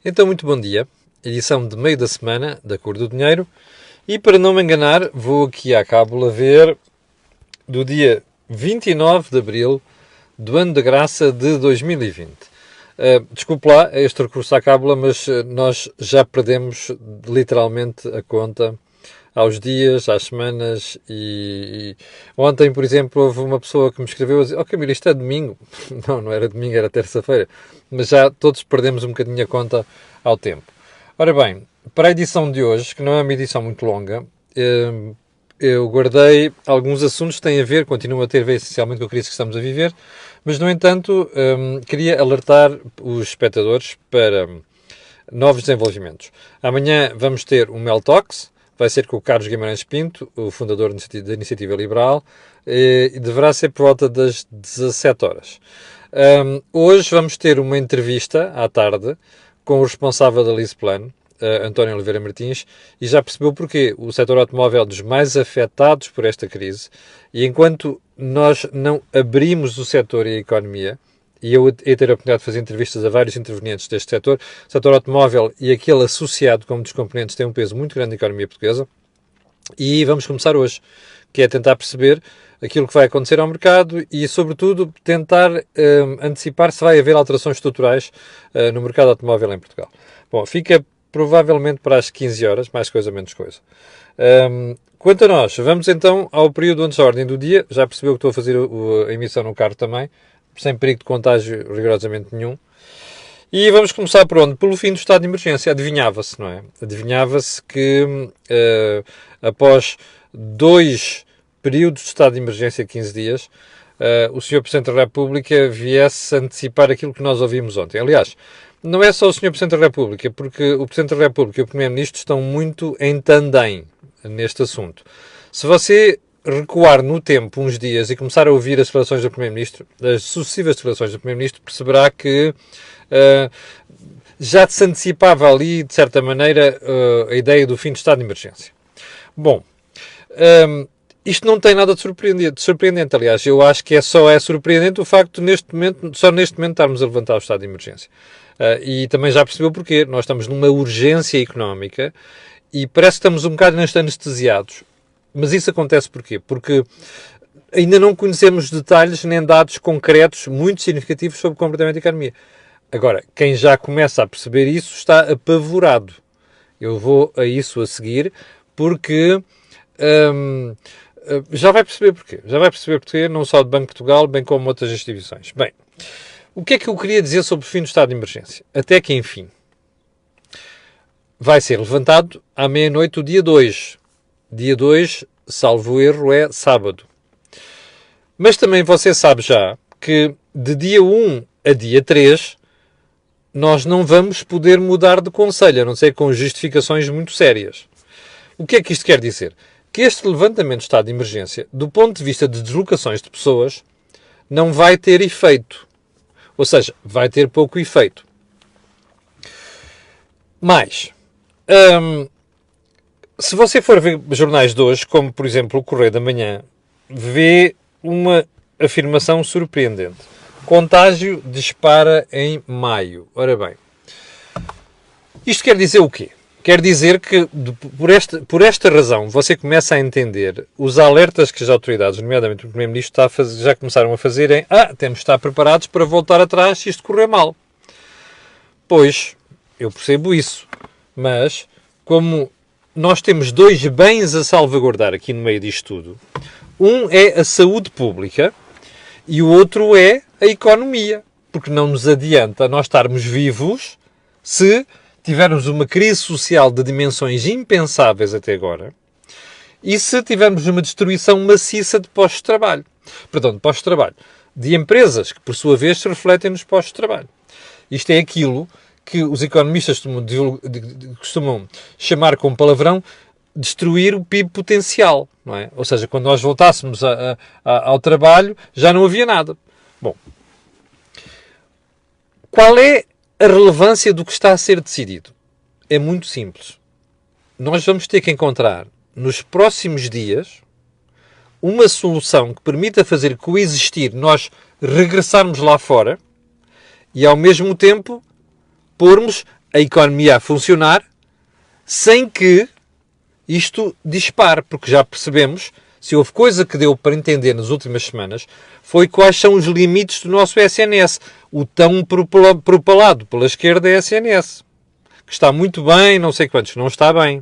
Então, muito bom dia. Edição de meio da semana da Cor do Dinheiro. E para não me enganar, vou aqui à cábula ver do dia 29 de Abril do ano da graça de 2020. Desculpe lá este recurso à cábula, mas nós já perdemos literalmente a conta aos dias, às semanas e ontem, por exemplo, houve uma pessoa que me escreveu a dizer: Camilo, isto é domingo. Não era domingo, era terça-feira. Mas já todos perdemos um bocadinho a conta ao tempo. Ora bem, para a edição de hoje, que não é uma edição muito longa, eu guardei alguns assuntos que têm a ver, continuam a ter a ver essencialmente com a crise que estamos a viver, mas, no entanto, queria alertar os espectadores para novos desenvolvimentos. Amanhã vamos ter um Mel Talks, vai ser com o Carlos Guimarães Pinto, o fundador da Iniciativa Liberal, e deverá ser por volta das 17 horas. Hoje vamos ter uma entrevista à tarde com o responsável da LeasePlan, António Oliveira Martins, e já percebeu porquê. O setor automóvel é dos mais afetados por esta crise, e enquanto nós não abrimos o setor e a economia, e eu ia ter a oportunidade de fazer entrevistas a vários intervenientes deste setor, o setor automóvel e aquele associado com muitos componentes tem um peso muito grande na economia portuguesa, e vamos começar hoje, que é tentar perceber aquilo que vai acontecer ao mercado e, sobretudo, tentar antecipar se vai haver alterações estruturais no mercado automóvel em Portugal. Bom, fica provavelmente para as 15 horas, mais coisa, menos coisa. Quanto a nós, vamos então ao período antes da ordem do dia. Já percebeu que estou a fazer a emissão no carro também, sem perigo de contágio rigorosamente nenhum. E vamos começar por onde? Pelo fim do estado de emergência. Adivinhava-se, não é? Adivinhava-se que após 2 períodos de estado de emergência de 15 dias, o Sr. Presidente da República viesse antecipar aquilo que nós ouvimos ontem. Aliás, não é só o Sr. Presidente da República, porque o Presidente da República e o Primeiro-Ministro estão muito em tandem neste assunto. Se você recuar no tempo uns dias e começar a ouvir as declarações do Primeiro-Ministro, as sucessivas declarações do Primeiro-Ministro, perceberá que já se antecipava ali, de certa maneira, a ideia do fim do estado de emergência. Bom, isto não tem nada de surpreendente. Aliás, eu acho que só é surpreendente o facto de só neste momento estarmos a levantar o estado de emergência. E também já percebeu porquê. Nós estamos numa urgência económica e parece que estamos um bocado anestesiados. Mas isso acontece porquê? Porque ainda não conhecemos detalhes nem dados concretos muito significativos sobre o comportamento da economia. Agora, quem já começa a perceber isso está apavorado. Eu vou a isso a seguir, porque já vai perceber porquê. Já vai perceber porquê, não só do Banco de Portugal, bem como outras instituições. Bem, o que é que eu queria dizer sobre o fim do estado de emergência? Até que, enfim, vai ser levantado à meia-noite o dia 2. Dia 2, salvo erro, é sábado. Mas também você sabe já que de dia 1 a dia 3 nós não vamos poder mudar de conselho, a não ser com justificações muito sérias. O que é que isto quer dizer? Que este levantamento de estado de emergência, do ponto de vista de deslocações de pessoas, não vai ter efeito. Ou seja, vai ter pouco efeito. Mas, se você for ver jornais de hoje, como por exemplo o Correio da Manhã, vê uma afirmação surpreendente. Contágio dispara em maio. Ora bem, isto quer dizer o quê? Quer dizer que, por esta razão, você começa a entender os alertas que as autoridades, nomeadamente o Primeiro-Ministro, já começaram a fazer em temos de estar preparados para voltar atrás se isto correr mal. Pois, eu percebo isso, mas como nós temos 2 bens a salvaguardar aqui no meio disto tudo, um é a saúde pública e o outro é a economia, porque não nos adianta nós estarmos vivos se tivermos uma crise social de dimensões impensáveis até agora e se tivermos uma destruição maciça de postos de trabalho. Perdão, de postos de trabalho. De empresas que, por sua vez, se refletem nos postos de trabalho. Isto é aquilo que os economistas costumam chamar com palavrão destruir o PIB potencial, não é? Ou seja, quando nós voltássemos ao trabalho, já não havia nada. Bom, qual é a relevância do que está a ser decidido? É muito simples. Nós vamos ter que encontrar, nos próximos dias, uma solução que permita fazer coexistir nós regressarmos lá fora e, ao mesmo tempo, pormos a economia a funcionar sem que isto dispare, porque já percebemos, se houve coisa que deu para entender nas últimas semanas, foi quais são os limites do nosso SNS, o tão propalado pela esquerda SNS, que está muito bem, não sei quantos, não está bem.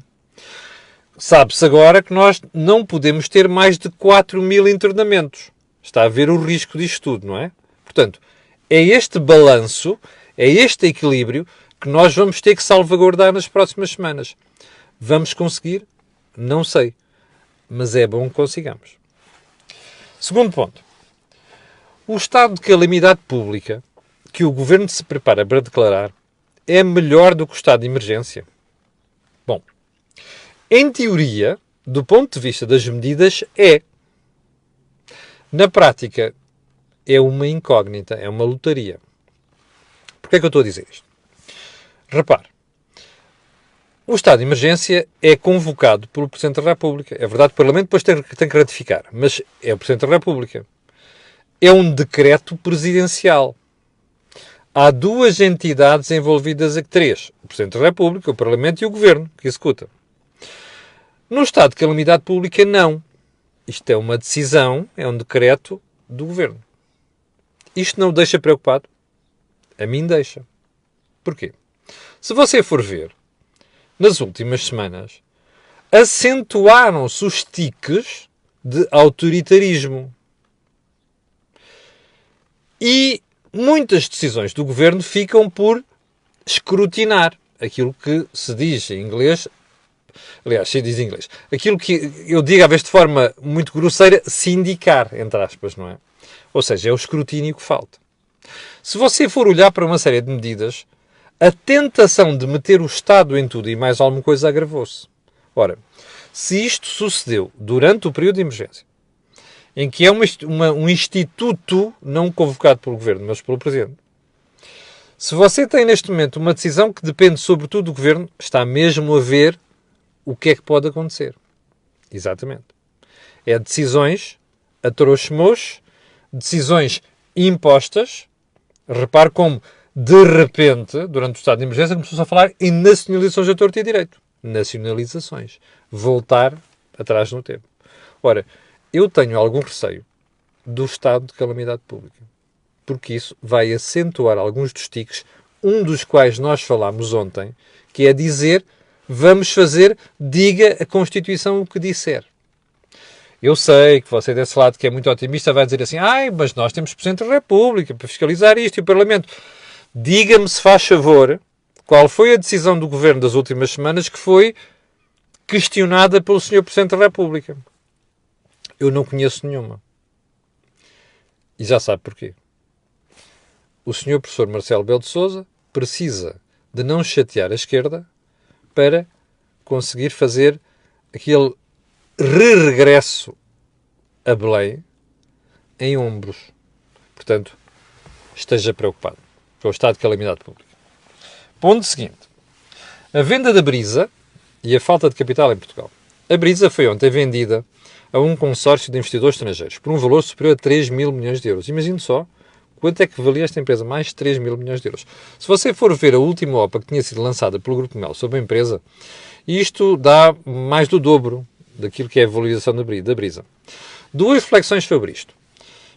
Sabe-se agora que nós não podemos ter mais de 4.000 internamentos. Está a ver o risco disto tudo, não é? Portanto, é este balanço, é este equilíbrio que nós vamos ter que salvaguardar nas próximas semanas. Vamos conseguir? Não sei. Mas é bom que consigamos. Segundo ponto. O estado de calamidade pública que o Governo se prepara para declarar é melhor do que o estado de emergência? Bom, em teoria, do ponto de vista das medidas, é. Na prática, é uma incógnita, é uma lotaria. Porquê é que eu estou a dizer isto? Repare, o estado de emergência é convocado pelo Presidente da República. É verdade, o Parlamento depois tem que ratificar, mas é o Presidente da República. É um decreto presidencial. Há duas entidades envolvidas, três. O Presidente da República, o Parlamento e o Governo, que executa. No estado de calamidade pública, não. Isto é uma decisão, é um decreto do Governo. Isto não o deixa preocupado? A mim deixa. Porquê? Se você for ver, nas últimas semanas, acentuaram-se os tiques de autoritarismo. E muitas decisões do Governo ficam por escrutinar aquilo que se diz em inglês. Aliás, se diz em inglês. Aquilo que eu digo, às vezes de forma muito grosseira, sindicar, entre aspas, não é? Ou seja, é o escrutínio que falta. Se você for olhar para uma série de medidas, a tentação de meter o Estado em tudo e mais alguma coisa agravou-se. Ora, se isto sucedeu durante o período de emergência, em que é um instituto não convocado pelo Governo, mas pelo Presidente, se você tem neste momento uma decisão que depende sobretudo do Governo, está mesmo a ver o que é que pode acontecer. Exatamente. É decisões a trouxe-moxe, decisões impostas. Repare como, de repente, durante o estado de emergência, começou-se a falar em nacionalizações a torto e a direito. Nacionalizações. Voltar atrás no tempo. Ora, eu tenho algum receio do estado de calamidade pública, porque isso vai acentuar alguns dos tiques, um dos quais nós falámos ontem, que é dizer, vamos fazer, diga a Constituição o que disser. Eu sei que você desse lado que é muito otimista vai dizer assim, mas nós temos Presidente da República para fiscalizar isto e o Parlamento. Diga-me, se faz favor, qual foi a decisão do Governo das últimas semanas que foi questionada pelo Sr. Presidente da República. Eu não conheço nenhuma. E já sabe porquê. O Sr. Professor Marcelo Rebelo de Sousa precisa de não chatear a esquerda para conseguir fazer aquele regresso a Belém em ombros. Portanto, esteja preocupado com o estado de calamidade pública. Ponto seguinte. A venda da Brisa e a falta de capital em Portugal. A Brisa foi ontem vendida a um consórcio de investidores estrangeiros por um valor superior a 3 mil milhões de euros. Imagine só quanto é que valia esta empresa, mais de 3 mil milhões de euros. Se você for ver a última OPA que tinha sido lançada pelo Grupo Mel sobre a empresa, isto dá mais do dobro daquilo que é a valorização da Brisa. Duas reflexões sobre isto.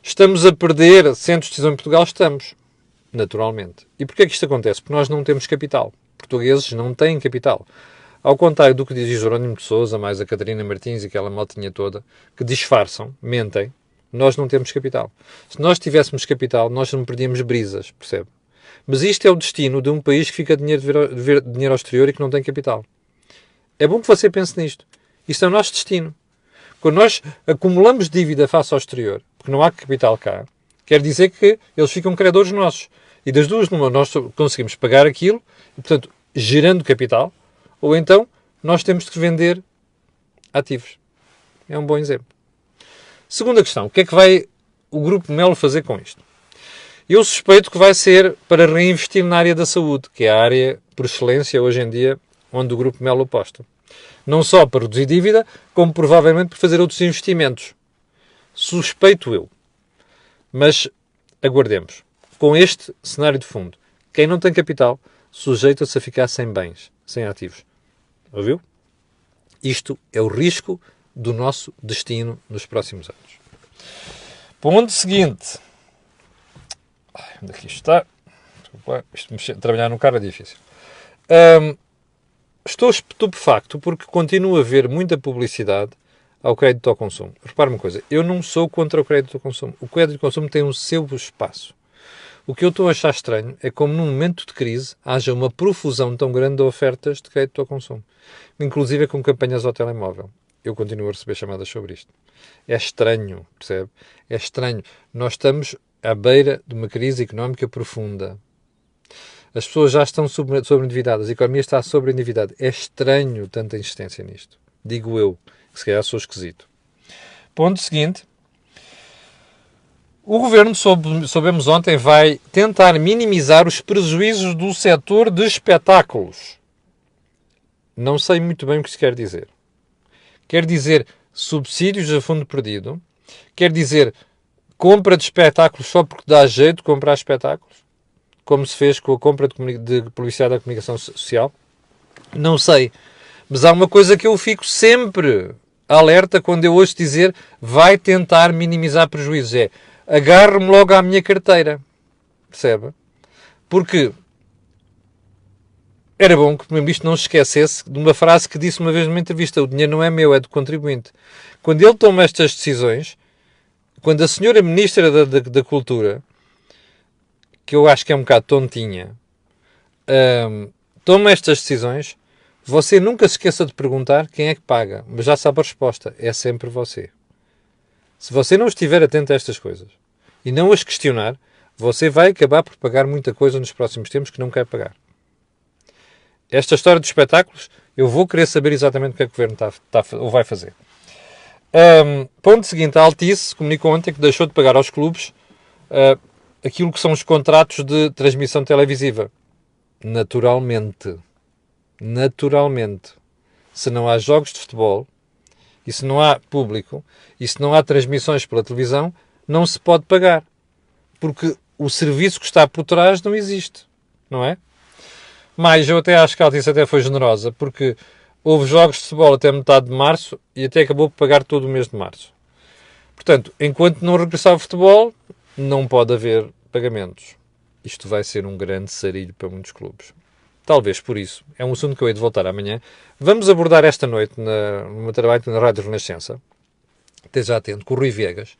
Estamos a perder centros de decisão em Portugal? Estamos, naturalmente. E porquê é que isto acontece? Porque nós não temos capital. Portugueses não têm capital. Ao contrário do que diz Jerónimo de Sousa, mais a Catarina Martins e aquela maltinha toda, que disfarçam, mentem, nós não temos capital. Se nós tivéssemos capital, nós não perdíamos Brisas, percebe? Mas isto é o destino de um país que fica dinheiro ao exterior e que não tem capital. É bom que você pense nisto. Isto é o nosso destino. Quando nós acumulamos dívida face ao exterior, porque não há capital cá, quer dizer que eles ficam credores nossos. E das duas, numa, nós conseguimos pagar aquilo, e, portanto, gerando capital, ou então nós temos que vender ativos. É um bom exemplo. Segunda questão. O que é que vai o Grupo Melo fazer com isto? Eu suspeito que vai ser para reinvestir na área da saúde, que é a área, por excelência, hoje em dia, onde o Grupo Melo aposta. Não só para reduzir dívida, como provavelmente para fazer outros investimentos. Suspeito eu. Mas aguardemos. Com este cenário de fundo, quem não tem capital sujeita-se a ficar sem bens, sem ativos. Ouviu? Isto é o risco do nosso destino nos próximos anos. Ponto seguinte. Onde é que isto está? Trabalhar no carro é difícil. Estou estupefacto porque continuo a ver muita publicidade ao crédito ao consumo. Repare uma coisa, eu não sou contra o crédito ao consumo. O crédito ao consumo tem o seu espaço. O que eu estou a achar estranho é como num momento de crise haja uma profusão tão grande de ofertas de crédito ao consumo. Inclusive com campanhas ao telemóvel. Eu continuo a receber chamadas sobre isto. É estranho, percebe? É estranho. Nós estamos à beira de uma crise económica profunda. As pessoas já estão sobreendividadas. A economia está sobreendividada. É estranho tanta insistência nisto. Digo eu. Se calhar sou esquisito. Ponto seguinte. O Governo, soubemos ontem, vai tentar minimizar os prejuízos do setor de espetáculos. Não sei muito bem o que isso quer dizer. Quer dizer subsídios a fundo perdido? Quer dizer compra de espetáculos só porque dá jeito de comprar espetáculos? Como se fez com a compra de publicidade da comunicação social? Não sei. Mas há uma coisa que eu fico sempre alerta quando eu ouço dizer vai tentar minimizar prejuízos. É agarro-me logo à minha carteira. Percebe? Porque era bom que o Primeiro-Ministro não se esquecesse de uma frase que disse uma vez numa entrevista: o dinheiro não é meu, é do contribuinte. Quando ele toma estas decisões, quando a senhora Ministra da Cultura, que eu acho que é um bocado tontinha, toma estas decisões, você nunca se esqueça de perguntar quem é que paga, mas já sabe a resposta, é sempre você. Se você não estiver atento a estas coisas e não as questionar, você vai acabar por pagar muita coisa nos próximos tempos que não quer pagar. Esta história de espetáculos, eu vou querer saber exatamente o que é que o Governo ou vai fazer. Ponto seguinte, a Altice comunicou ontem que deixou de pagar aos clubes aquilo que são os contratos de transmissão televisiva. Naturalmente. Se não há jogos de futebol, e se não há público, e se não há transmissões pela televisão, não se pode pagar. Porque o serviço que está por trás não existe. Não é? Mas eu até acho que a Altice até foi generosa, porque houve jogos de futebol até metade de março e até acabou por pagar todo o mês de março. Portanto, enquanto não regressar ao futebol, não pode haver pagamentos. Isto vai ser um grande sarilho para muitos clubes. Talvez por isso. É um assunto que eu hei de voltar amanhã. Vamos abordar esta noite no meu trabalho na Rádio Renascença. Esteja atento, com o Rui Viegas.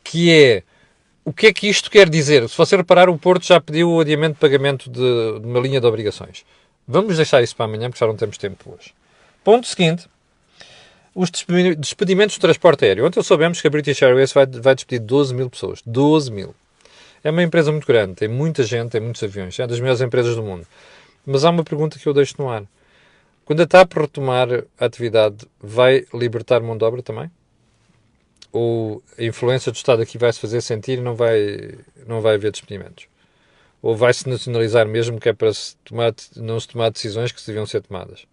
Que é... O que é que isto quer dizer? Se você reparar, o Porto já pediu o adiamento de pagamento de uma linha de obrigações. Vamos deixar isso para amanhã, porque já não temos tempo hoje. Ponto seguinte. Os despedimentos do transporte aéreo. Ontem soubemos que a British Airways vai despedir 12 mil pessoas. 12 mil. É uma empresa muito grande, tem muita gente, tem muitos aviões, é uma das melhores empresas do mundo. Mas há uma pergunta que eu deixo no ar. Quando a TAP retomar a atividade, vai libertar mão de obra também? Ou a influência do Estado aqui vai se fazer sentir e não vai haver despedimentos? Ou vai-se nacionalizar mesmo, que é para não se tomar decisões que deviam ser tomadas?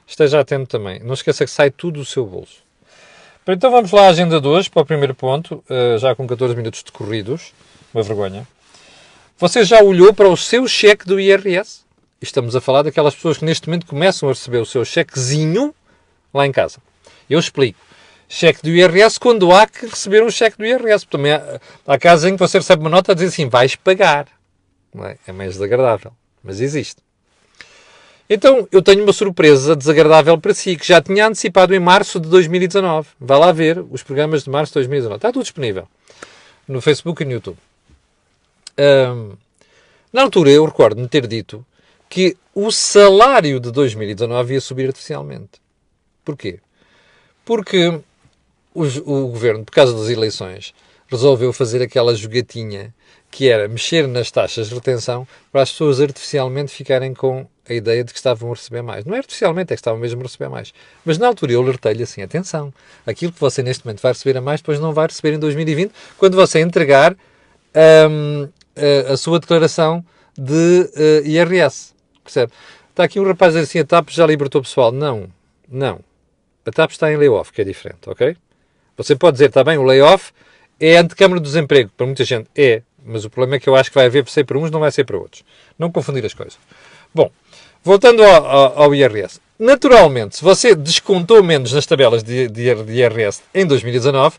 Esteja atento também. Não esqueça que sai tudo do seu bolso. Então vamos lá à agenda de hoje, para o primeiro ponto, já com 14 minutos decorridos. Uma vergonha. Você já olhou para o seu cheque do IRS? Estamos a falar daquelas pessoas que neste momento começam a receber o seu chequezinho lá em casa. Eu explico. Cheque do IRS quando há que receber um cheque do IRS. Também há casos em que você recebe uma nota a dizer assim, vais pagar. Não é? É mais desagradável, mas existe. Então, eu tenho uma surpresa desagradável para si, que já tinha antecipado em março de 2019. Vá lá ver os programas de março de 2019. Está tudo disponível no Facebook e no YouTube. Na altura, eu recordo-me ter dito que o salário de 2019 ia subir artificialmente. Porquê? Porque o governo, por causa das eleições, resolveu fazer aquela jogatinha que era mexer nas taxas de retenção para as pessoas artificialmente ficarem com a ideia de que estavam a receber mais. Não é artificialmente, é que estavam mesmo a receber mais. Mas na altura eu alertei-lhe assim, atenção, aquilo que você neste momento vai receber a mais, depois não vai receber em 2020, quando você entregar a sua declaração de IRS. Percebe? Está aqui um rapaz a dizer assim, a TAP já libertou o pessoal. Não. A TAP está em layoff, que é diferente, ok? Você pode dizer, está bem, o layoff é a antecâmara do desemprego. Para muita gente é, Mas o problema é que eu acho que vai haver ser para uns, não vai ser para outros. Não confundir as coisas. Bom, voltando ao IRS. Naturalmente, se você descontou menos nas tabelas de IRS em 2019,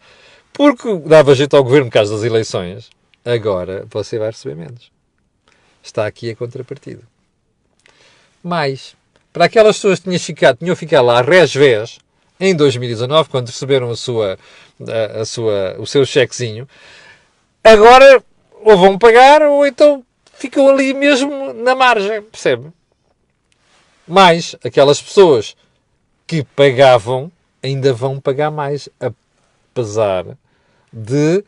porque dava jeito ao governo por causa das eleições, agora você vai receber menos. Está aqui a contrapartida. Mais, para aquelas pessoas que tinham ficado lá resvés em 2019, quando receberam o seu chequezinho, agora ou vão pagar ou então ficam ali mesmo na margem, percebe? Mas aquelas pessoas que pagavam ainda vão pagar mais, apesar de,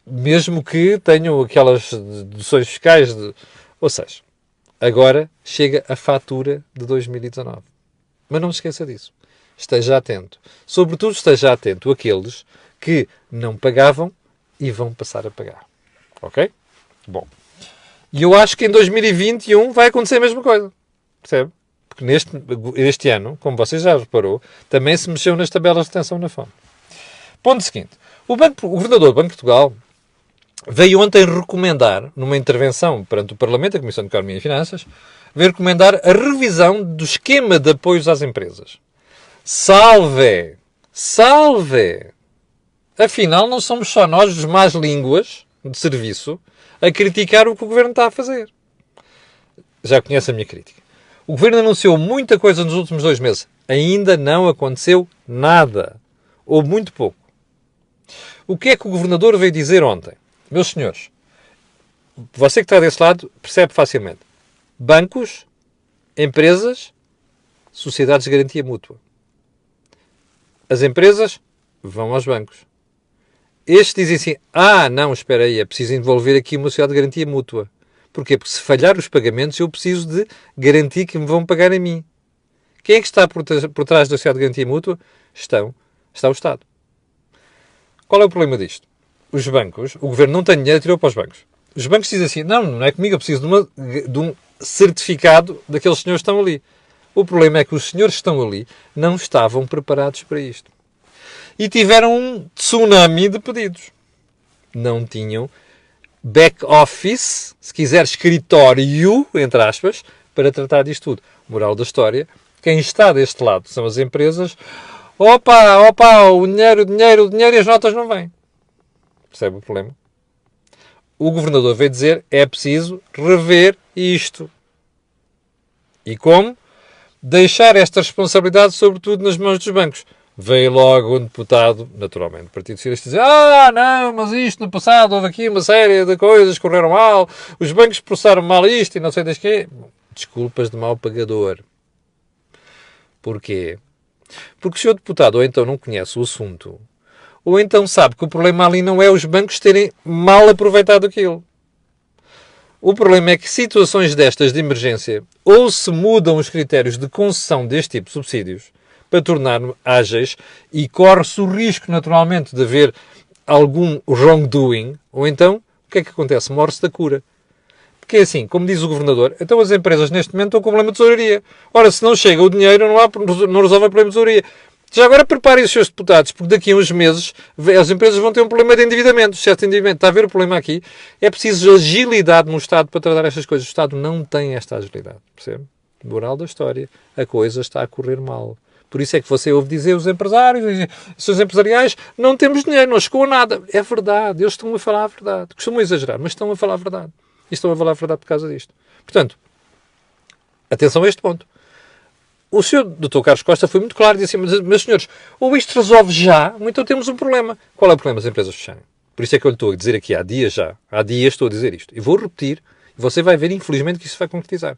mesmo que tenham aquelas deduções fiscais, ou seja, agora chega a fatura de 2019. Mas não se esqueça disso. Esteja atento. Sobretudo esteja atento àqueles que não pagavam e vão passar a pagar. Ok? Bom. E eu acho que em 2021 vai acontecer a mesma coisa. Percebe? Porque este ano, como você já reparou, também se mexeu nas tabelas de retenção na fonte. Ponto seguinte. O governador do Banco de Portugal veio ontem recomendar, numa intervenção perante o Parlamento, a Comissão de Economia e Finanças, veio recomendar a revisão do esquema de apoios às empresas. Salve! Salve! Afinal, não somos só nós, os más línguas de serviço, a criticar o que o Governo está a fazer. Já conhece a minha crítica. O Governo anunciou muita coisa nos últimos 2 meses. Ainda não aconteceu nada. Ou muito pouco. O que é que o Governador veio dizer ontem? Meus senhores, você que está desse lado percebe facilmente. Bancos, empresas, sociedades de garantia mútua. As empresas vão aos bancos. Estes dizem assim, não, espera aí, é preciso envolver aqui uma sociedade de garantia mútua. Porquê? Porque se falhar os pagamentos, eu preciso de garantir que me vão pagar a mim. Quem é que está por trás da sociedade de garantia mútua? Está o Estado. Qual é o problema disto? Os bancos, o Governo não tem dinheiro, tirou para os bancos. Os bancos dizem assim, não é comigo, eu preciso de um certificado daqueles senhores que estão ali. O problema é que os senhores que estão ali não estavam preparados para isto. E tiveram um tsunami de pedidos. Não tinham back office, se quiser escritório, entre aspas, para tratar disto tudo. Moral da história, quem está deste lado são as empresas. Opa, o dinheiro e as notas não vêm. Percebe o problema? O Governador veio dizer, é preciso rever isto. E como? Deixar esta responsabilidade, sobretudo, nas mãos dos bancos. Veio logo um deputado, naturalmente, do Partido Socialista, dizer não, mas isto no passado houve aqui uma série de coisas que correram mal, os bancos processaram mal isto e não sei das quê. Desculpas de mau pagador. Porquê? Porque o senhor deputado ou então não conhece o assunto, ou então sabe que o problema ali não é os bancos terem mal aproveitado aquilo. O problema é que situações destas de emergência ou se mudam os critérios de concessão deste tipo de subsídios para tornar ágeis e corre-se o risco, naturalmente, de haver algum wrongdoing, ou então, o que é que acontece? Morre-se da cura. Porque é assim, como diz o Governador, então as empresas neste momento estão com problema de tesouraria. Ora, se não chega o dinheiro, não resolve o problema de tesouraria. Já agora preparem os seus deputados, porque daqui a uns meses as empresas vão ter um problema de endividamento, certo endividamento. Está a ver o problema aqui? É preciso agilidade no Estado para tratar estas coisas. O Estado não tem esta agilidade, percebe? Moral da história, a coisa está a correr mal. Por isso é que você ouve dizer os empresários, os empresariais, não temos dinheiro, não chegou a nada. É verdade, eles estão a falar a verdade. Costumam exagerar, mas estão a falar a verdade. E estão a falar a verdade por causa disto. Portanto, atenção a este ponto. O senhor Dr. Carlos Costa foi muito claro e disse assim, meus senhores, ou isto resolve já, ou então temos um problema. Qual é o problema? As empresas fecharem. Por isso é que eu lhe estou a dizer aqui há dias já. Há dias estou a dizer isto. E vou repetir. E você vai ver, infelizmente, que isso vai concretizar.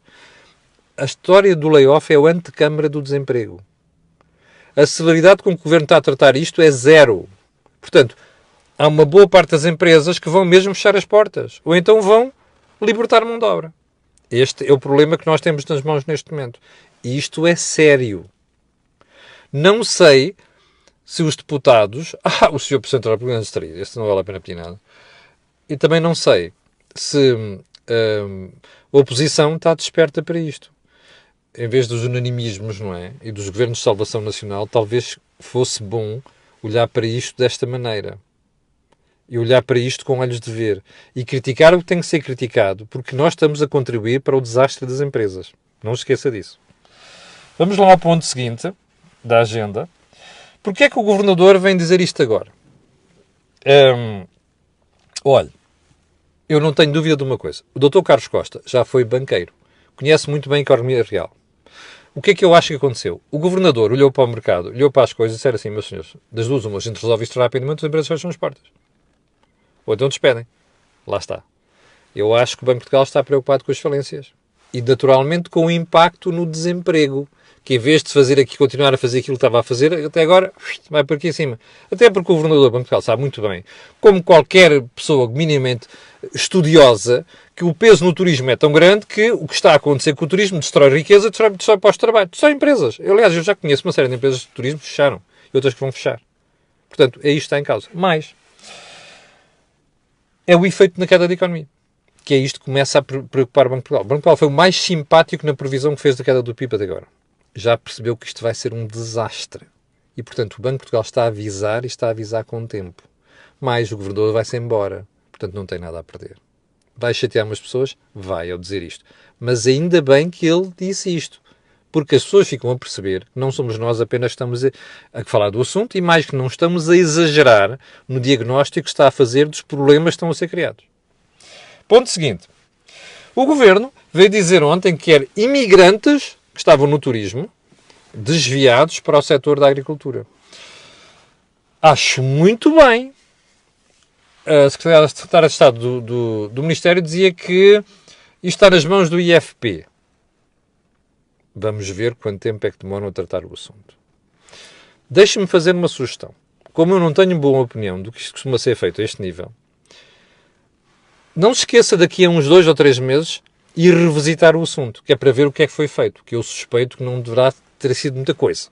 A história do layoff é a antecâmara do desemprego. A celeridade com que o Governo está a tratar isto é zero. Portanto, há uma boa parte das empresas que vão mesmo fechar as portas. Ou então vão libertar mão de obra. Este é o problema que nós temos nas mãos neste momento. E isto é sério. Não sei se os deputados... o Sr. Presidente da República não estaria. Este não vale a pena pedir nada. E também não sei se a oposição está desperta para isto. Em vez dos unanimismos, não é? E dos governos de salvação nacional, talvez fosse bom olhar para isto desta maneira. e olhar para isto com olhos de ver e criticar o que tem que ser criticado, porque nós estamos a contribuir para o desastre das empresas. Não se esqueça disso. Vamos lá ao ponto seguinte da agenda. Porquê é que o governador vem dizer isto agora? Olha, eu não tenho dúvida de uma coisa. O Dr. Carlos Costa já foi banqueiro. Conhece muito bem a economia real. O que é que eu acho que aconteceu? O governador olhou para o mercado, olhou para as coisas e disse assim, meus senhores, das duas uma, a gente resolve isto rapidamente, as empresas fecham as portas. Ou então despedem. Lá está. Eu acho que o Banco de Portugal está preocupado com as falências. E, naturalmente, com o impacto no desemprego. Que, em vez de fazer aqui, continuar a fazer aquilo que estava a fazer, até agora, vai por aqui acima. Até porque o governador do Banco de Portugal sabe muito bem, como qualquer pessoa minimamente estudiosa, que o peso no turismo é tão grande que o que está a acontecer com o turismo destrói riqueza, destrói postos de trabalho, destrói empresas. Aliás, eu já conheço uma série de empresas de turismo que fecharam e outras que vão fechar. Portanto, é isto que está em causa. Mas é o efeito na queda da economia. Que é isto que começa a preocupar o Banco de Portugal. O Banco de Portugal foi o mais simpático na previsão que fez da queda do PIB até agora. Já percebeu que isto vai ser um desastre. E, portanto, o Banco de Portugal está a avisar e está a avisar com tempo. Mas o governador vai-se embora. Portanto, não tem nada a perder. Vai chatear umas pessoas? Vai, ao dizer isto. Mas ainda bem que ele disse isto. Porque as pessoas ficam a perceber que não somos nós apenas que estamos a falar do assunto e mais que não estamos a exagerar no diagnóstico que está a fazer dos problemas que estão a ser criados. Ponto seguinte. O governo veio dizer ontem que quer imigrantes que estavam no turismo desviados para o setor da agricultura. Acho muito bem. A secretária de Estado do Ministério dizia que isto está nas mãos do IFP. Vamos ver quanto tempo é que demoram a tratar o assunto. Deixe-me fazer uma sugestão. Como eu não tenho boa opinião do que isto costuma ser feito a este nível, não se esqueça daqui a uns 2 ou 3 meses ir revisitar o assunto, que é para ver o que é que foi feito, que eu suspeito que não deverá ter sido muita coisa.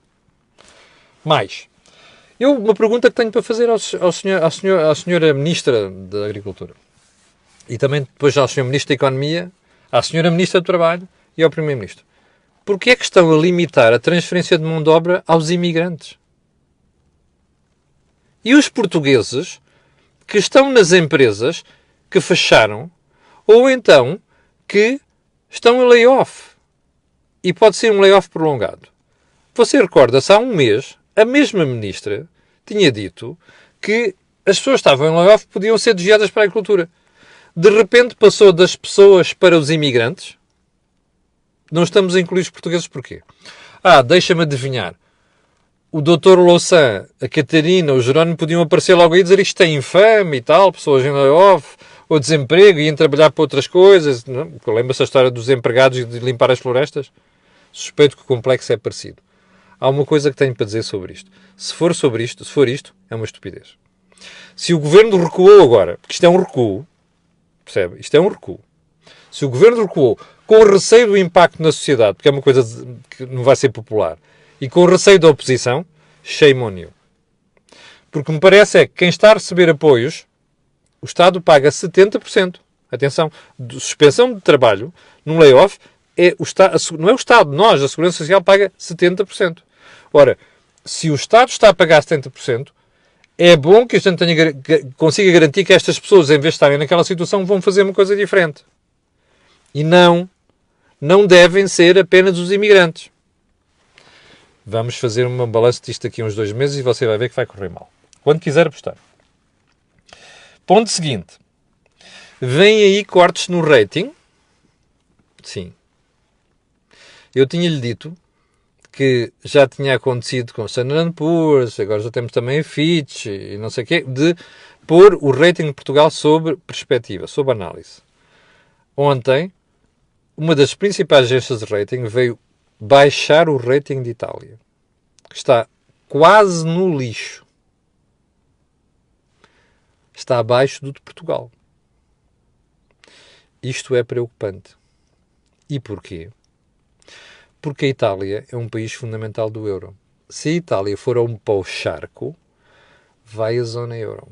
Mas, uma pergunta que tenho para fazer à senhora Ministra da Agricultura, e também depois ao Sr. Ministro da Economia, à senhora Ministra do Trabalho e ao Primeiro-Ministro. Porquê é que estão a limitar a transferência de mão de obra aos imigrantes? E os portugueses que estão nas empresas que fecharam, ou então que estão em layoff. E pode ser um layoff prolongado. Você recorda-se, há um mês, a mesma ministra tinha dito que as pessoas que estavam em layoff podiam ser desviadas para a agricultura. De repente passou das pessoas para os imigrantes. Não estamos a incluir os portugueses porquê? Deixa-me adivinhar. O Dr. Louçã, a Catarina, o Jerónimo podiam aparecer logo aí e dizer isto é infame e tal, pessoas em layoff, ou desemprego, e iam trabalhar para outras coisas. Lembra-se a história dos empregados e de limpar as florestas? Suspeito que o complexo é parecido. Há uma coisa que tenho para dizer sobre isto. Se for isto, é uma estupidez. Se o governo recuou agora, porque isto é um recuo, percebe? Isto é um recuo. Se o governo recuou com receio do impacto na sociedade, porque é uma coisa que não vai ser popular, e com receio da oposição, shame on you. Porque me parece é que quem está a receber apoios, o Estado paga 70%. Atenção, de suspensão de trabalho, num layoff, não é o Estado, nós, a Segurança Social, paga 70%. Ora, se o Estado está a pagar 70%, é bom que a gente consiga garantir que estas pessoas, em vez de estarem naquela situação, vão fazer uma coisa diferente. E não devem ser apenas os imigrantes. Vamos fazer um balanço disto daqui a uns 2 meses e você vai ver que vai correr mal. Quando quiser apostar. Ponto seguinte. Vêm aí cortes no rating. Sim. Eu tinha-lhe dito que já tinha acontecido com o Standard & Poor's, agora já temos também a Fitch e não sei o quê, de pôr o rating de Portugal sob perspectiva, sob análise. Ontem, uma das principais agências de rating veio baixar o rating de Itália, que está quase no lixo. Está abaixo do de Portugal. Isto é preocupante. E porquê? Porque a Itália é um país fundamental do euro. Se a Itália for um pau charco, vai a zona euro.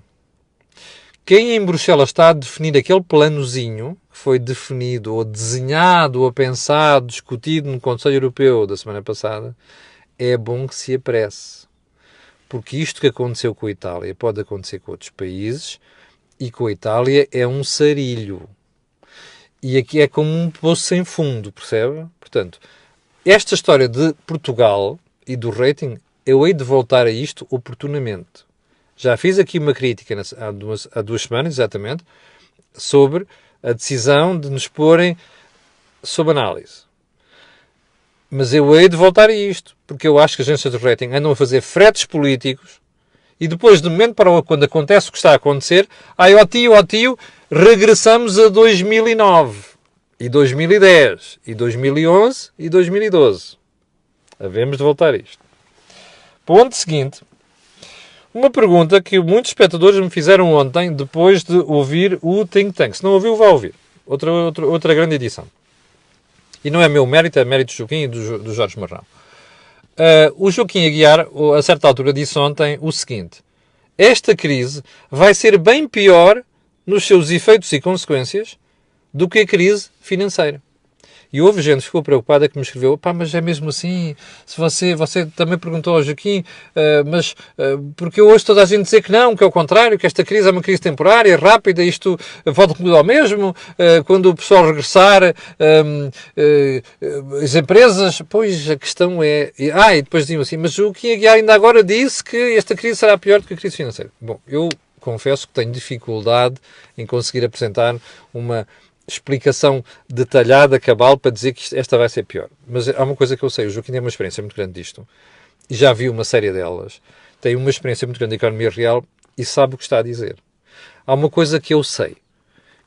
Quem em Bruxelas está a definir aquele planozinho que foi definido, ou desenhado, ou pensado, discutido no Conselho Europeu da semana passada, é bom que se apresse. Porque isto que aconteceu com a Itália pode acontecer com outros países e com a Itália é um sarilho. E aqui é como um poço sem fundo, percebe? Portanto, esta história de Portugal e do rating, eu hei de voltar a isto oportunamente. Já fiz aqui uma crítica há 2 semanas, exatamente, sobre a decisão de nos porem sob análise. Mas eu hei de voltar a isto, porque eu acho que as agências de rating andam a fazer fretes políticos e depois, de momento para o quando acontece o que está a acontecer, ó tio, regressamos a 2009, e 2010, e 2011, e 2012. Havemos de voltar a isto. Ponto seguinte. Uma pergunta que muitos espectadores me fizeram ontem, depois de ouvir o Think Tank. Se não ouviu, vá ouvir. Outra grande edição. E não é meu mérito, é mérito do Joaquim e do Jorge Marrão. O Joaquim Aguiar, a certa altura, disse ontem o seguinte: esta crise vai ser bem pior nos seus efeitos e consequências do que a crise financeira. E houve gente que ficou preocupada que me escreveu: pá, mas é mesmo assim? Se você também perguntou ao Joaquim, porque eu ouço toda a gente dizer que não, que é o contrário, que esta crise é uma crise temporária, rápida, isto volta tudo ao mesmo, quando o pessoal regressar, as empresas, pois a questão é... E depois diziam assim, mas o Joaquim Aguiar ainda agora disse que esta crise será pior do que a crise financeira. Bom, eu confesso que tenho dificuldade em conseguir apresentar uma explicação detalhada, cabal, para dizer que esta vai ser pior. Mas há uma coisa que eu sei, o Joaquim tem uma experiência muito grande disto, e já viu uma série delas, tem uma experiência muito grande de economia real e sabe o que está a dizer. Há uma coisa que eu sei.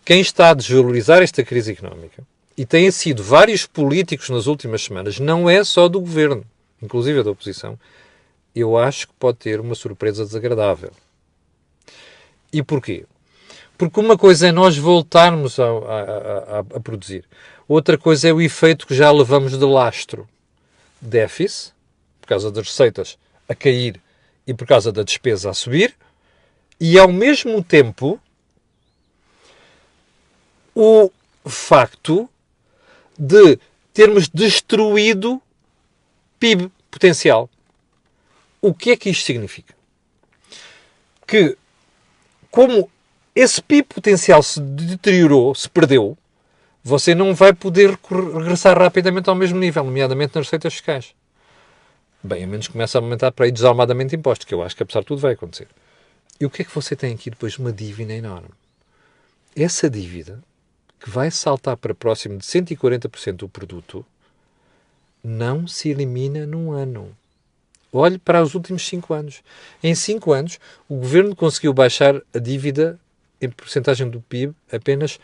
Quem está a desvalorizar esta crise económica, e têm sido vários políticos nas últimas semanas, não é só do governo, inclusive da oposição, eu acho que pode ter uma surpresa desagradável. E porquê? Porque uma coisa é nós voltarmos a produzir. Outra coisa é o efeito que já levamos de lastro. Déficit, por causa das receitas a cair e por causa da despesa a subir. E, ao mesmo tempo, o facto de termos destruído PIB potencial. O que é que isto significa? Que, como esse PIB potencial se deteriorou, se perdeu, você não vai poder regressar rapidamente ao mesmo nível, nomeadamente nas receitas fiscais. Bem, a menos que comece a aumentar para aí desalmadamente impostos, que eu acho que apesar de tudo vai acontecer. E o que é que você tem aqui depois? Uma dívida enorme. Essa dívida, que vai saltar para próximo de 140% do produto, não se elimina num ano. Olhe para os últimos 5 anos. Em 5 anos, o governo conseguiu baixar a dívida em porcentagem do PIB apenas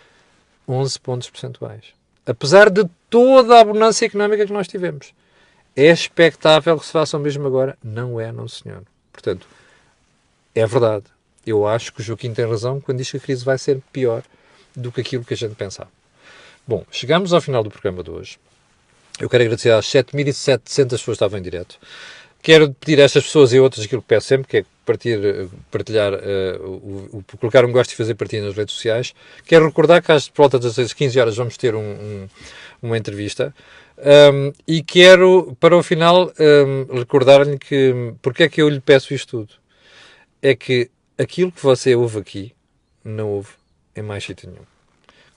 11 pontos percentuais. Apesar de toda a abundância económica que nós tivemos. É expectável que se faça o mesmo agora? Não é, não senhor. Portanto, é verdade. Eu acho que o Joaquim tem razão quando diz que a crise vai ser pior do que aquilo que a gente pensava. Bom, chegamos ao final do programa de hoje. Eu quero agradecer às 7.700 pessoas que estavam em direto. Quero pedir a estas pessoas e outras aquilo que peço sempre, que é partilhar, colocar um gosto e fazer partilha nas redes sociais. Quero recordar que às volta das 15 horas vamos ter uma entrevista. E quero, para o final, recordar-lhe que porque é que eu lhe peço isto tudo. É que aquilo que você ouve aqui, não ouve em mais sítio nenhum.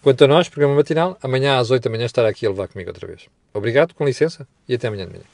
Quanto a nós, programa matinal, amanhã às 8 da manhã estará aqui a levar comigo outra vez. Obrigado, com licença, e até amanhã de manhã.